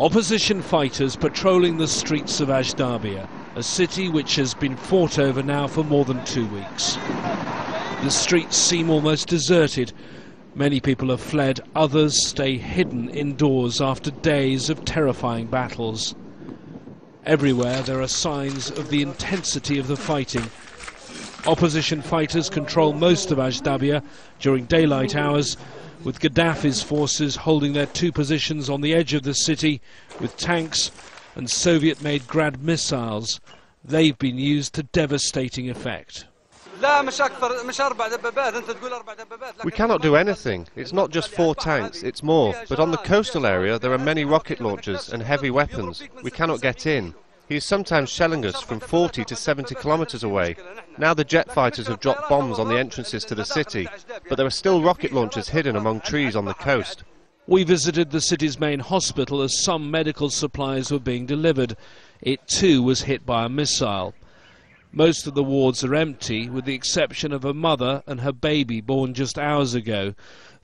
Opposition fighters patrolling the streets of Ajdabiya, a city which has been fought over now for more than 2 weeks. The streets seem almost deserted. Many people have fled, others stay hidden indoors after days of terrifying battles. Everywhere there are signs of the intensity of the fighting. Opposition fighters control most of Ajdabiya during daylight hours, with Gaddafi's forces holding their 2 positions on the edge of the city with tanks and Soviet-made Grad missiles. They've been used to devastating effect. We cannot do anything. It's not just 4 tanks, it's more. But on the coastal area there are many rocket launchers and heavy weapons. We cannot get in. He is sometimes shelling us from 40 to 70 kilometers away. Now the jet fighters have dropped bombs on the entrances to the city, but there are still rocket launchers hidden among trees on the coast. We visited the city's main hospital as some medical supplies were being delivered. It too was hit by a missile. Most of the wards are empty, with the exception of a mother and her baby born just hours ago.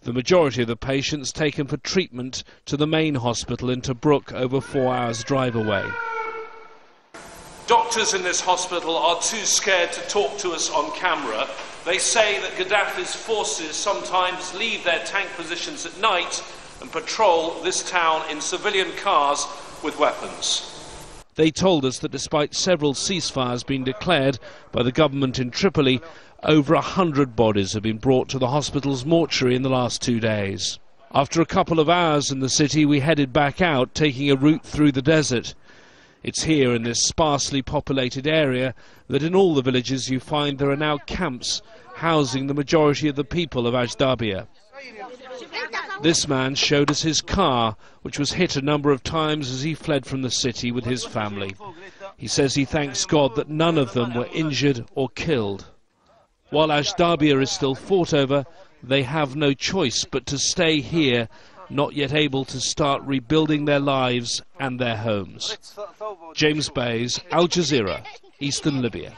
The majority of the patients taken for treatment to the main hospital in Tobruk, over 4 hours' drive away. Doctors in this hospital are too scared to talk to us on camera. They say that Gaddafi's forces sometimes leave their tank positions at night and patrol this town in civilian cars with weapons. They told us that despite several ceasefires being declared by the government in Tripoli, over 100 bodies have been brought to the hospital's mortuary in the last 2 days. After a couple of hours in the city, we headed back out, taking a route through the desert. It's here in this sparsely populated area that in all the villages you find there are now camps housing the majority of the people of Ajdabiya. This man showed us his car, which was hit a number of times as he fled from the city with his family. He says he thanks God that none of them were injured or killed. While Ajdabiya is still fought over, they have no choice but to stay here, not yet able to start rebuilding their lives and their homes. James Bays, Al Jazeera, Eastern Libya.